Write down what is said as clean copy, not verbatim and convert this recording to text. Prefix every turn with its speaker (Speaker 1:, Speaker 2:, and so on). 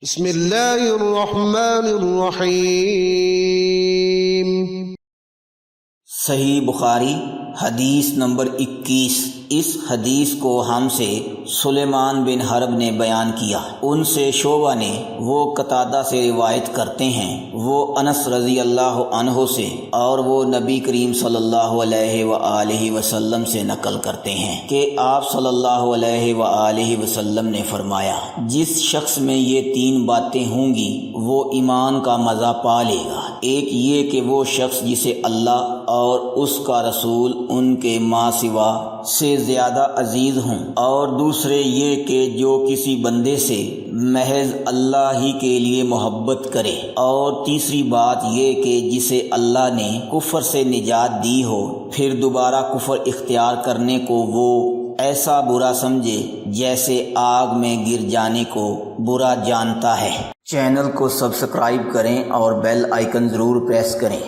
Speaker 1: بسم اللہ الرحمن الرحیم۔
Speaker 2: صحیح بخاری حدیث نمبر 21۔ اس حدیث کو ہم سے سلیمان بن حرب نے بیان کیا، ان سے شعبہ نے، وہ قتادہ سے روایت کرتے ہیں، وہ انس رضی اللہ عنہ سے، اور وہ نبی کریم صلی اللہ علیہ وآلہ وسلم سے نقل کرتے ہیں کہ آپ صلی اللہ علیہ وآلہ وسلم نے فرمایا، جس شخص میں یہ 3 باتیں ہوں گی وہ ایمان کا مزہ پا لے گا۔ ایک یہ کہ وہ شخص جسے اللہ اور اس کا رسول ان کے ماں سوا سے زیادہ عزیز ہوں، اور دوسرے یہ کہ جو کسی بندے سے محض اللہ ہی کے لیے محبت کرے، اور تیسری بات یہ کہ جسے اللہ نے کفر سے نجات دی ہو پھر دوبارہ کفر اختیار کرنے کو وہ ایسا برا سمجھے جیسے آگ میں گر جانے کو برا جانتا ہے۔ چینل کو سبسکرائب کریں اور بیل آئیکن ضرور پریس کریں۔